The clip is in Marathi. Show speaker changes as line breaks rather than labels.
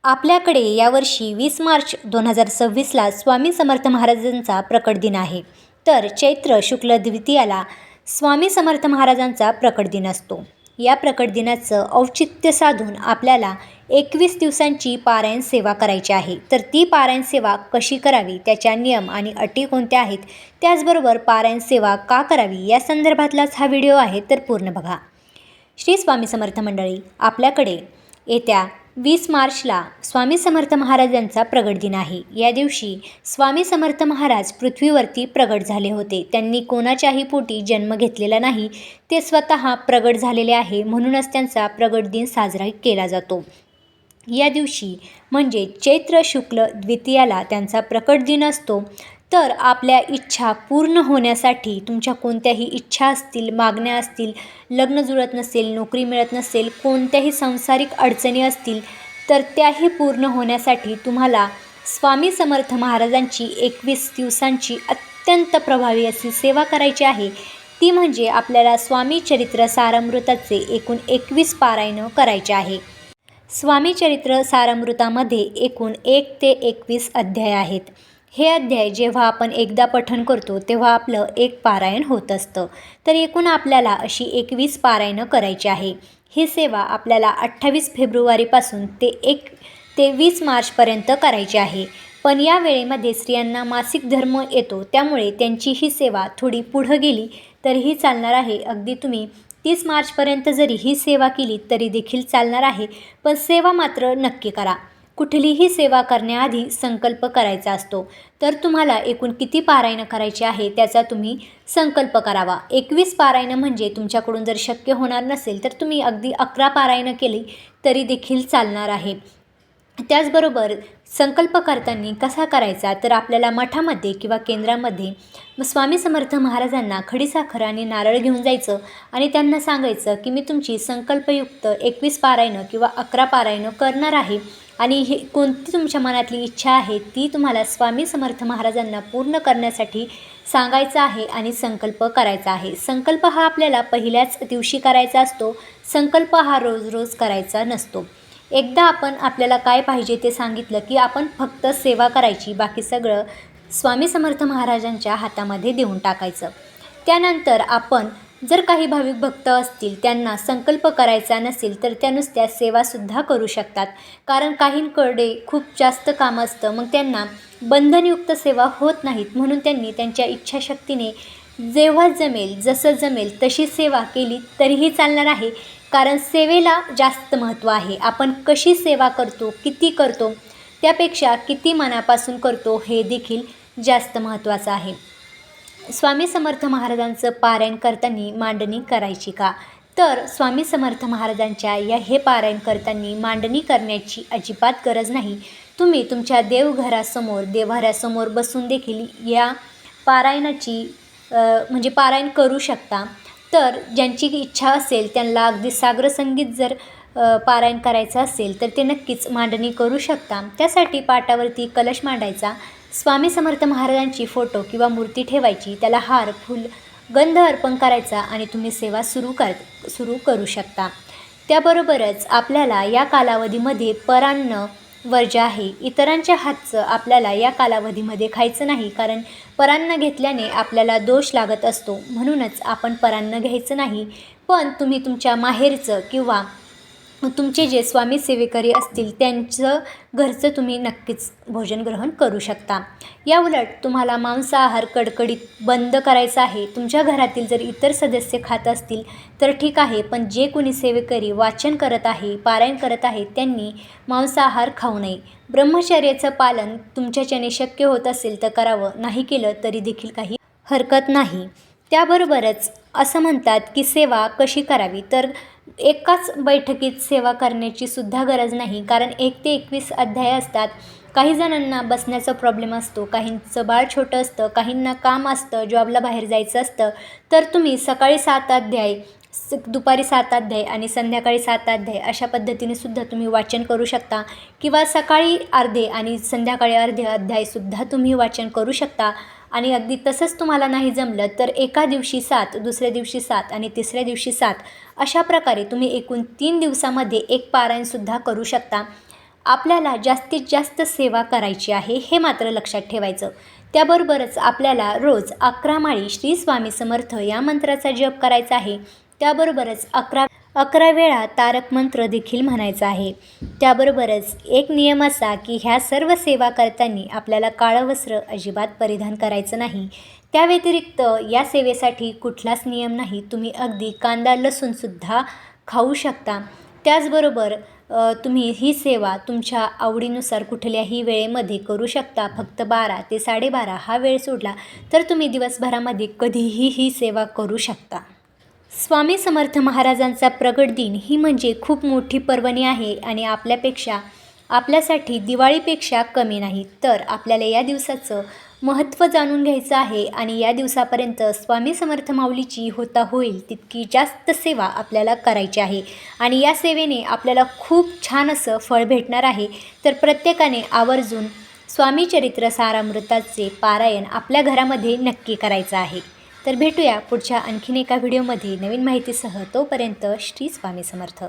आपल्याकडे यावर्षी 20 मार्च 2026ला स्वामी समर्थ महाराजांचा प्रकट दिन आहे. तर चैत्र शुक्ल द्वितीयाला स्वामी समर्थ महाराजांचा प्रकट दिन असतो. या प्रकट दिनाचं औचित्य साधून आपल्याला 21 दिवसांची पारायण सेवा करायची आहे. तर ती पारायण सेवा कशी करावी, त्याच्या नियम आणि अटी कोणत्या आहेत, त्याचबरोबर पारायण सेवा का करावी या संदर्भातलाच हा व्हिडिओ आहे, तर पूर्ण बघा. श्री स्वामी समर्थ मंडळी, आपल्याकडे येत्या 20 मार्चला स्वामी समर्थ महाराजांचा प्रगट दिन आहे. या दिवशी स्वामी समर्थ महाराज पृथ्वीवरती प्रगट झाले होते. त्यांनी कोणाच्याही पोटी जन्म घेतलेला नाही, ते स्वतः प्रगट झालेले आहे. म्हणूनच त्यांचा प्रगट दिन साजरा केला जातो. या दिवशी म्हणजे चैत्र शुक्ल द्वितीयाला त्यांचा प्रकट दिन असतो. तर आपल्या इच्छा पूर्ण होण्यासाठी, तुमच्या कोणत्याही इच्छा असतील, मागण्या असतील, लग्न जुळत नसेल, नोकरी मिळत नसेल, कोणत्याही सांसारिक अडचणी असतील, तर त्याही पूर्ण होण्यासाठी तुम्हाला स्वामी समर्थ महाराजांची 21 दिवसांची अत्यंत प्रभावी अशी सेवा करायची आहे. ती म्हणजे आपल्याला स्वामी चरित्र सारामृताचे एकूण 21 पारायण करायचे आहे. स्वामी चरित्र सारामृतामध्ये एकूण 1 ते 21 अध्याय आहेत. हे अध्याय जेव्हा आपण एकदा पठण करतो तेव्हा आपलं एक पारायण होत असतं. तर एकूण आपल्याला अशी 21 पारायणं करायची आहे. ही सेवा आपल्याला 28 फेब्रुवारीपासून ते 20 मार्चपर्यंत करायची आहे. पण या वेळेमध्ये स्त्रियांना मासिक धर्म येतो, त्यामुळे त्यांची ही सेवा थोडी पुढं गेली तरीही चालणार आहे. अगदी तुम्ही 30 मार्चपर्यंत जरी ही सेवा केली तरी देखील चालणार आहे. पण सेवा मात्र नक्की करा. कुठलीही सेवा करण्याआधी संकल्प करायचा असतो. तर तुम्हाला एकूण किती पारायणं करायची आहे त्याचा तुम्ही संकल्प करावा. 21 पारायणं म्हणजे तुमच्याकडून जर शक्य होणार नसेल तर तुम्ही अगदी 11 पारायणं केली तरी देखील चालणार आहे. त्याचबरोबर संकल्प करताना कसा करायचा, तर आपल्याला मठामध्ये किंवा केंद्रामध्ये स्वामी समर्थ महाराजांना खडीसाखर आणि नारळ घेऊन जायचं आणि त्यांना सांगायचं की मी तुमची संकल्पयुक्त 21 पारायणं किंवा 11 पारायणं करणार आहे आणि हे कोणती तुमच्या मनातली इच्छा आहे ती तुम्हाला स्वामी समर्थ महाराजांना पूर्ण करण्यासाठी सांगायचं आहे आणि संकल्प करायचा आहे. संकल्प हा आपल्याला पहिल्याच दिवशी करायचा असतो. संकल्प हा रोज रोज करायचा नसतो. एकदा आपण आपल्याला काय पाहिजे ते सांगितलं की आपण फक्त सेवा करायची, बाकी सगळं स्वामी समर्थ महाराजांच्या हातामध्ये देऊन टाकायचं. त्यानंतर आपण जर काही भाविक भक्त असतील त्यांना संकल्प करायचा नसेल तर त्या नुसत्या सेवासुद्धा करू शकतात. कारण काहींकडे खूप जास्त काम असतं, मग त्यांना बंधनयुक्त सेवा होत नाहीत. म्हणून त्यांनी त्यांच्या इच्छाशक्तीने जेव्हा जमेल, जसं जमेल तशी सेवा केली तरीही चालणार आहे. कारण सेवेला जास्त महत्त्व आहे. आपण कशी सेवा करतो, किती करतो, त्यापेक्षा किती मनापासून करतो हे देखील जास्त महत्त्वाचं आहे. स्वामी समर्थ महाराजांचं पारायण करताना मांडणी करायची का, तर स्वामी समर्थ महाराजांच्या हे पारायण करताना मांडणी करण्याची अजिबात गरज नाही. तुम्ही तुमच्या देवघरासमोर, देव्हाऱ्यासमोर बसून देखील या पारायणाची म्हणजे पारायण करू शकता. तर ज्यांची इच्छा असेल त्यांना अगदी सागर संगीत जर पारायण करायचं असेल तर ते नक्कीच मांडणी करू शकता. त्यासाठी पाटावरती कलश मांडायचा, स्वामी समर्थ महाराजांची फोटो किंवा मूर्ती ठेवायची, त्याला हार, फूल, गंध अर्पण करायचा आणि तुम्ही सेवा सुरू करू शकता. त्याबरोबरच आपल्याला या कालावधीमध्ये परान्न वर्ज्य आहे. इतरांच्या हातचं आपल्याला या कालावधीमध्ये खायचं नाही, कारण परान्न घेतल्याने आपल्याला दोष लागत असतो. म्हणूनच आपण परान्न घ्यायचं नाही. पण तुम्ही तुमच्या माहेरचं किंवा तुमचे जे स्वामी सेवेकरी असतील त्यांचं घरचं तुम्ही नक्कीच भोजन ग्रहण करू शकता. या उलट तुम्हाला मांसाहार कडकडीत बंद करायचा आहे. तुमच्या घरातील जर इतर सदस्य खात असतील तर ठीक आहे, पण जे कोणी सेवेकरी वाचन करत आहे, पारायण करत आहे, त्यांनी मांसाहार खाऊ नये. ब्रह्मचर्याचं पालन तुमच्याच्याने शक्य होत असेल तर करावं, नाही केलं तरी देखील काही हरकत नाही. त्याबरोबरच असं म्हणतात की सेवा कशी करावी, तर एकाच बैठकीत सेवा करण्याची सुद्धा गरज नाही. कारण 1 ते 21 अध्याय असतात. काही जणांना बसण्याचा प्रॉब्लेम असतो, काहींचं बाळ छोटं असतं, काहींना काम असतं, जॉबला बाहेर जायचं असतं. तर तुम्ही सकाळी 7 अध्याय, दुपारी 7 अध्याय आणि संध्याकाळी 7 अध्याय अशा पद्धतीने सुद्धा तुम्ही वाचन करू शकता. किंवा सकाळी अर्धे आणि संध्याकाळी अर्धे अध्यायसुद्धा तुम्ही वाचन करू शकता. आणि अगदी तसंच तुम्हाला नाही जमलं तर एका दिवशी 7, दुसऱ्या दिवशी 7 आणि तिसऱ्या दिवशी 7 अशा प्रकारे तुम्ही एकूण 3 दिवसामध्ये एक पारायणसुद्धा करू शकता. आपल्याला जास्तीत जास्त सेवा करायची आहे हे मात्र लक्षात ठेवायचं. त्याबरोबरच आपल्याला रोज 11 माळी श्री स्वामी समर्थ या मंत्राचा जप करायचा आहे. त्याबरोबरच 11 वेळा तारक मंत्र देखील म्हणायचा आहे. त्याबरोबरच एक नियम असा की ह्या सर्व सेवा करताना आपल्याला काळं वस्त्र अजिबात परिधान करायचं नाही. त्या व्यतिरिक्त या सेवेसाठी कुठलाच नियम नाही. तुम्ही अगदी कांदा लसूणसुद्धा खाऊ शकता. त्याचबरोबर तुम्ही ही सेवा तुमच्या आवडीनुसार कुठल्याही वेळेमध्ये करू शकता. फक्त 12 ते 12:30 हा वेळ सोडला तर तुम्ही दिवसभरामध्ये कधीही ही सेवा करू शकता. स्वामी समर्थ महाराजांचा प्रगट दिन ही म्हणजे खूप मोठी पर्वणी आहे आणि आपल्यासाठी दिवाळीपेक्षा कमी नाही. तर आपल्याला या दिवसाचं महत्त्व जाणून घ्यायचं आहे आणि या दिवसापर्यंत स्वामी समर्थ माऊलीची होईल तितकी जास्त सेवा आपल्याला करायची आहे आणि या सेवेने आपल्याला खूप छान असं फळ भेटणार आहे. तर प्रत्येकाने आवर्जून स्वामी चरित्र सारामृताचे पारायण आपल्या घरामध्ये नक्की करायचं आहे. तर भेटूया पुढच्या आणखीन एका व्हिडिओमध्ये नवीन माहितीसह. तोपर्यंत श्री स्वामी समर्थ.